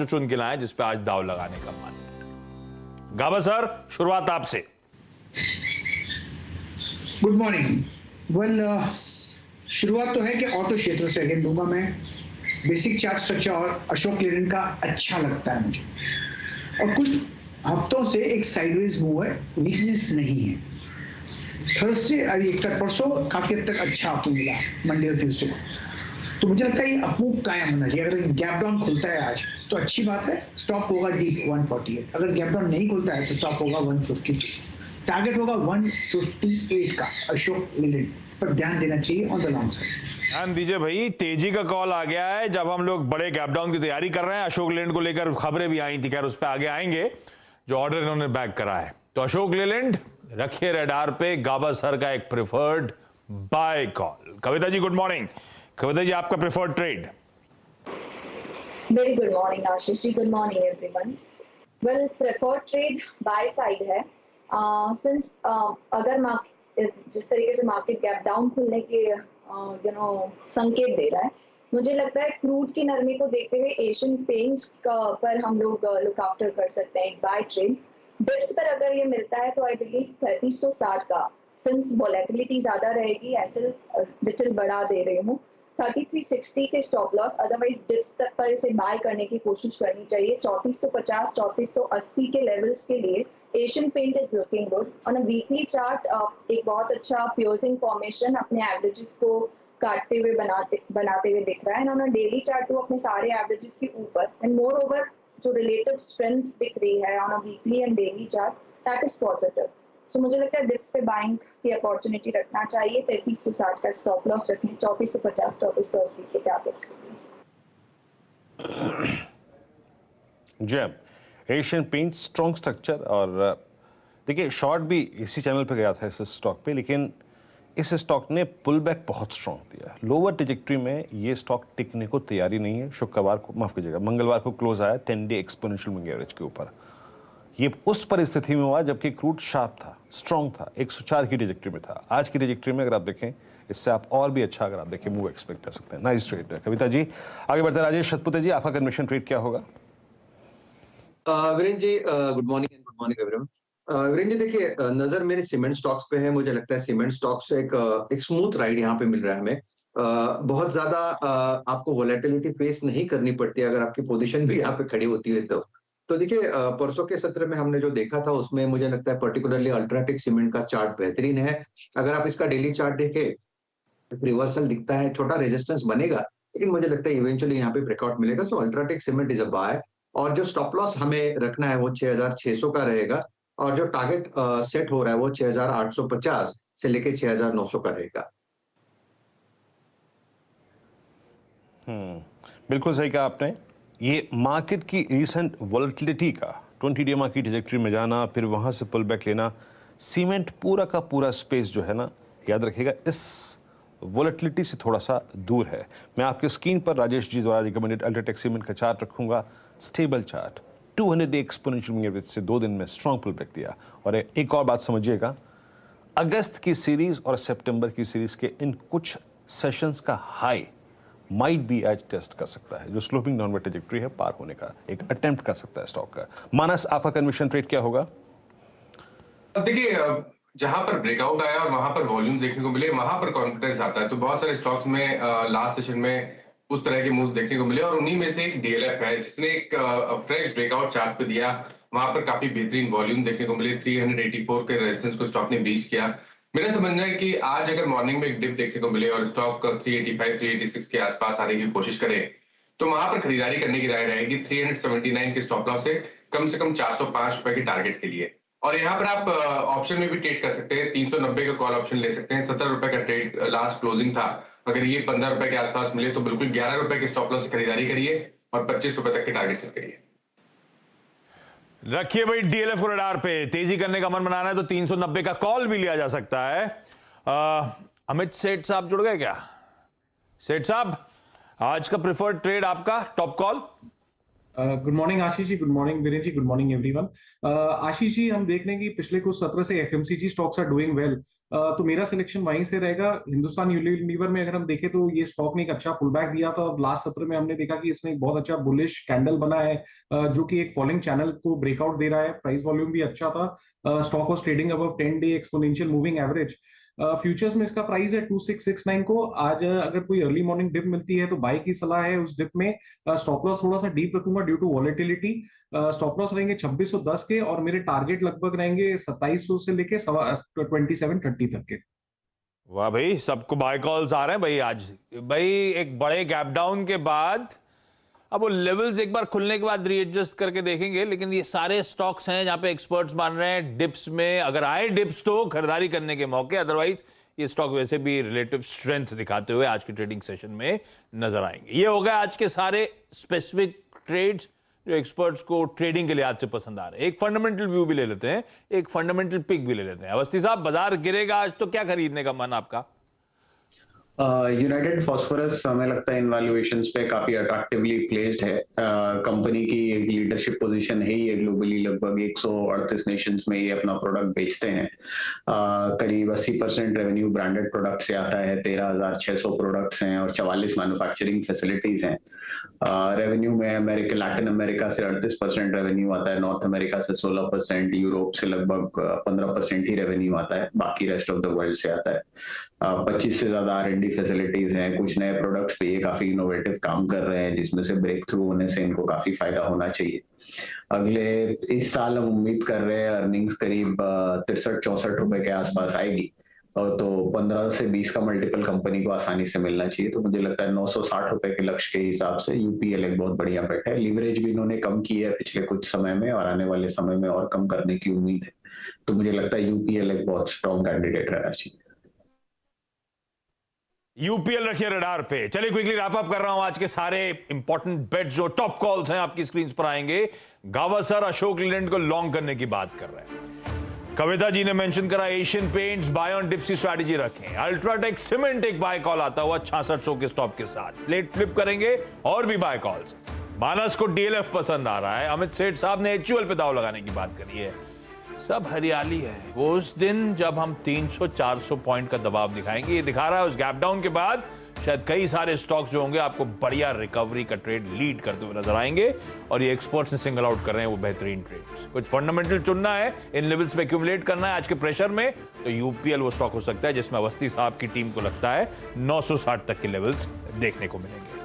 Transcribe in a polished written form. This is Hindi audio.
जो चुन के लाए जिस पे आज दाव लगाने का मन है। गाबा सर, शुरुआत आपसे। Good morning. वेल, शुरुआत तो है कि ऑटो क्षेत्र से अगेन दूंगा मैं। बेसिक चार्ट स्ट्रक्चर और अशोक लेलैंड का अच्छा लगता है मुझे, और कुछ हफ्तों से एक साइडवेज मूव है, वीकनेस नहीं है। थर्सडे अभी परसों काफी हद तक अच्छा आपको मिला, मंडे और ट्यूसडे को, तो मुझे लगता है ये अपमूव कायम होना चाहिए। अगर गैप डाउन खुलता है आज तो अच्छी बात है, स्टॉप होगा डीप 148। अगर गैप डाउन नहीं खुलता है तो स्टॉप होगा 152, टारगेट होगा 158 का अशोक लेलैंड पर ध्यान देना चाहिए ऑन द लॉन्ग साइड। ध्यान दीजिए भाई, तेजी का कॉल आ गया है जब हम लोग बड़े गैप डाउन की तैयारी कर रहे हैं। अशोक लेलैंड को लेकर खबरें भी आई थी, खैर उस पर आगे आएंगे, जो ऑर्डर इन्होंने बैक करा है। तो अशोक लेलैंड रखिए रडार पे, गाबा सर का एक preferred buy call. Kavita ji good morning. Kavita ji, आपका preferred trade. Very good morning Ashish ji, good morning everyone. Well, preferred trade buy side है। सिंस अगर जिस तरीके से मार्केट गैप डाउन खुलने के संकेत दे रहा है, मुझे लगता है क्रूड की नरमी को देखते हुए एशियन पेंट्स पर हम लोग लुक आफ्टर कर सकते हैं एक बाय ट्रेड। डिप्स पर अगर ये मिलता है तो आई बिलीव 3360 का, सिंस वॉलेटिलिटी ज्यादा रहेगी, एसएल लिटिल बढ़ा दे रही हूँ, 3360 के स्टॉप लॉस। अदरवाइज डिप्स तक पर इसे बाय करने की कोशिश करनी चाहिए। 3450 3480 के लेवल्स के लिए Asian Paint is looking good. On a weekly chart एक बहुत अच्छा प्योजिंग फॉर्मेशन अपने एवरेजेस को काटते हुए बनाते हुए दिख रहा है। ऑन अ डेली चार्ट तो अपने सारे एवरेजेस के ऊपर, एंड मोर ओवर जो रिलेटिव स्ट्रेंथ दिख रही है on a weekly and daily chart, that is positive. So मुझे लगता है डिप्स पे बाइंग की अपॉर्चुनिटी रखना चाहिए। 3360 का स्टॉप लॉस रखें, 3450 3480 के टारगेट्स के लिए। जैम एशियन पेंट स्ट्रॉन्ग स्ट्रक्चर, और देखिए शॉर्ट भी इसी चैनल पे गया था इस स्टॉक पे, लेकिन इस स्टॉक ने पुल बैक बहुत स्ट्रॉन्ग दिया। लोअर ट्रेजेक्टरी में ये स्टॉक टिकने को तैयारी नहीं है। शुक्रवार को, माफ कीजिएगा, मंगलवार को क्लोज आया 10 डे एक्सपोनेंशियल मूविंग एवरेज के ऊपर। ये उस परिस्थिति में हुआ जबकि क्रूड शार्प था, स्ट्रॉन्ग था, 104 की ट्रेजेक्टरी में था। आज की ट्रेजेक्टरी में अगर आप देखें, इससे आप और भी अच्छा, अगर आप देखें, मूव एक्सपेक्ट कर सकते हैं। Nice trade Kavita ji. आगे बढ़ते हैं राजेश शतपुते जी, आपका कन्विक्शन ट्रेड क्या होगा? Virendra ji good morning and good morning everyone. Virendra ji देखिए, नजर मेरी सीमेंट स्टॉक्स पे है। मुझे लगता है सीमेंट स्टॉक्स से एक स्मूथ राइड यहाँ पे मिल रहा है हमें। बहुत ज्यादा आपको वोलेटिलिटी फेस नहीं करनी पड़ती अगर आपकी पोजीशन भी यहाँ पे खड़ी होती है तो देखिए, परसों के सत्र में हमने जो देखा था उसमें मुझे लगता है पर्टिकुलरली अल्ट्राटेक सीमेंट का चार्ट बेहतरीन है। अगर आप इसका डेली चार्ट देखें, रिवर्सल दिखता है, छोटा रेजिस्टेंस बनेगा, लेकिन मुझे लगता है इवेंचुअली यहाँ पे ब्रेकआउट मिलेगा। So UltraTech cement is a buy, और जो स्टॉप लॉस हमें रखना है वो 6600 का रहेगा, और जो टारगेट सेट हो रहा है वो 6850 से लेके 6900 का रहेगा। बिल्कुल सही कहा आपने। ये मार्केट की रिसेंट वॉलेटिलिटी का 20 डे की ट्रेजेक्टरी में जाना, फिर वहां से पुल बैक लेना, सीमेंट पूरा का पूरा स्पेस जो है ना, याद रखिएगा, इस वॉलेटिलिटी से थोड़ा सा दूर है। मैं आपके स्क्रीन पर राजेश जी द्वारा रिकमेंडेड अल्ट्राटेक सीमेंट का चार्ट रखूंगा, stable chart, 200 day exponential moving average से 2 दिन में स्ट्रॉन्ग पुल बैक दिया। और एक और बात समझिएगा, अगस्त की सीरीज और सितंबर की सीरीज के इन कुछ सेशंस का हाई माइट भी आज टेस्ट कर सकता है। जो स्लोपिंग डाउनवर्ड ट्रैजेक्टरी है, पार होने का एक अटेम्प्ट कर सकता है स्टॉक का। मानस, आपका कन्विक्शन ट्रेड क्या होगा? देखिए, जहां पर ब्रेकआउट आया और वहां पर वॉल्यूम्स देखने को मिले, वहां पर कॉन्फिडेंस आता है। तो बहुत सारे स्टॉक्स में लास्ट सेशन में उस तरह के मूव देखने को मिले, और उन्हीं में से एक डीएलएफ है जिसने एक फ्रेश ब्रेकआउट चार्ट पे दिया। वहां पर काफी बेहतरीन वॉल्यूम देखने को मिले। 384 के रेजिस्टेंस को स्टॉक ने ब्रीच किया। मेरा समझना है कि आज अगर मॉर्निंग में एक डिप देखने को मिले और स्टॉक 385 386 के आसपास आने की कोशिश करे, तो वहां पर खरीदारी करने की राय रहेगी 379 के स्टॉप लॉस से कम 405 रुपए के टारगेट के लिए। और यहाँ पर आप ऑप्शन में भी ट्रेड कर सकते हैं। 390 का कॉल ऑप्शन ले सकते हैं। 17 रुपए का ट्रेड लास्ट क्लोजिंग था। अगर ये 15 रुपए के आसपास मिले तो बिल्कुल 11 रुपए के स्टॉप लॉस से खरीदारी करिए और 25 रुपए तक के टारगेट सेट करिए। रखिए भाई डीएलएफ को रडार पे। तेजी करने का मन बनाना है तो 390 का कॉल भी लिया जा सकता है। अमित सेठ साहब जुड़ गए क्या? सेठ साहब, आज का प्रिफर्ड ट्रेड आपका, top call. Good morning Ashish ji, good morning Viren ji, good morning everyone. Ashish ji, हम देख रहे हैं कि पिछले कुछ सत्र से FMCG stocks are doing well, तो मेरा सिलेक्शन वहीं से रहेगा। हिंदुस्तान यूनिलीवर में अगर हम देखें तो ये स्टॉक ने एक अच्छा पुल बैक दिया था और लास्ट सत्र में हमने देखा कि इसमें एक बहुत अच्छा बुलिश कैंडल बना है, जो कि एक फॉलिंग चैनल को ब्रेकआउट दे रहा है। प्राइस वॉल्यूम भी अच्छा था, stock was trading above 10-day exponential moving average. Futures में इसका प्राइस है 2669 को। आज अगर कोई अर्ली मॉर्निंग डिप मिलती है तो बाय की सलाह है। उस डिप में स्टॉप लॉस थोड़ा सा डीप रखूंगा due to volatility. Stop loss रहेंगे 2610 के और मेरे टारगेट लगभग रहेंगे 2700 से लेके 2730 तक के। वाह भाई, सबको बाय कॉल्स आ रहे हैं भाई आज। भाई एक बड़े गैप डाउन के बाद अब वो लेवल्स एक बार खुलने के बाद रीएडजस्ट करके देखेंगे, लेकिन ये सारे स्टॉक्स हैं जहां पे एक्सपर्ट्स मान रहे हैं डिप्स में अगर आए डिप्स तो खरीदारी करने के मौके, अदरवाइज ये स्टॉक वैसे भी रिलेटिव स्ट्रेंथ दिखाते हुए आज के ट्रेडिंग सेशन में नजर आएंगे। ये हो गया आज के सारे स्पेसिफिक ट्रेड्स जो एक्सपर्ट्स को ट्रेडिंग के लिहाज से पसंद आ रहे हैं। एक फंडामेंटल व्यू भी ले लेते हैं, एक फंडामेंटल पिक भी ले लेते हैं। अवस्थी साहब, बाजार गिरेगा आज तो क्या खरीदने का मन आपका? यूनाइटेड फॉस्फोरस हमें लगता है इन वैल्यूएशंस पे काफी अट्रैक्टिवली प्लेस्ड है। कंपनी की एक लीडरशिप पोजीशन है ये ग्लोबली, लगभग 138 नेशंस में ये अपना प्रोडक्ट बेचते हैं। करीब 80% रेवेन्यू ब्रांडेड प्रोडक्ट से आता है, 13,600 प्रोडक्ट्स हैं और 44 मैन्युफैक्चरिंग फैसिलिटीज हैं। रेवेन्यू में अमेरिका, लैटिन अमेरिका से 38% रेवेन्यू आता है, नॉर्थ अमेरिका से 16%, यूरोप से लगभग 15% ही रेवेन्यू आता है, बाकी रेस्ट ऑफ द वर्ल्ड से आता है। 25 से ज्यादा R&D फैसिलिटीज हैं। कुछ नए प्रोडक्ट्स पे ये काफी इनोवेटिव काम कर रहे हैं, जिसमें से ब्रेक थ्रू होने से इनको काफी फायदा होना चाहिए। अगले इस साल हम उम्मीद कर रहे हैं अर्निंग्स करीब 63-64 रुपए के आसपास आएगी, और तो 15 से 20 का मल्टीपल कंपनी को आसानी से मिलना चाहिए। तो मुझे लगता है 960 रुपए के लक्ष्य के हिसाब से यूपीएल एक बहुत बढ़िया बेट है। लीवरेज भी इन्होंने कम की है पिछले कुछ समय में और आने वाले समय में और कम करने की उम्मीद है। तो मुझे लगता है यूपीएल एक बहुत स्ट्रॉन्ग कैंडिडेट रहना चाहिए। यूपीएल रखिए रडार पे। चलिए क्विकली रैप अप कर रहा हूं आज के सारे इंपॉर्टेंट बेट्स जो टॉप कॉल्स हैं आपकी स्क्रीन पर आएंगे। गावस्कर अशोक लीलैंड को लॉन्ग करने की बात कर रहे हैं। कविता जी ने मेंशन करा Asian Paints buy on dips की स्ट्रैटेजी रखें। अल्ट्राटेक सीमेंट एक बाय कॉल आता हुआ 6600 के स्टॉप के साथ प्लेट फ्लिप करेंगे और भी बाय कॉल्स। मानस को डीएलएफ पसंद आ रहा है। अमित सेठ साहब ने एचयूएल पे दाव लगाने की बात करी है। सब हरियाली है। वो उस दिन जब हम 300-400 पॉइंट का दबाव दिखाएंगे, ये दिखा रहा है उस गैप डाउन के बाद शायद कई सारे स्टॉक्स जो होंगे आपको बढ़िया रिकवरी का ट्रेड लीड करते हुए नजर आएंगे, और ये एक्सपर्ट्स ने सिंगल आउट कर रहे हैं वो बेहतरीन ट्रेड्स। कुछ फंडामेंटल चुनना है, इन लेवल्स पे एक्यूमुलेट करना है आज के प्रेशर में, तो यूपीएल वो स्टॉक हो सकता है जिसमें अवस्थी साहब की टीम को लगता है 960 तक के लेवल्स देखने को मिलेंगे।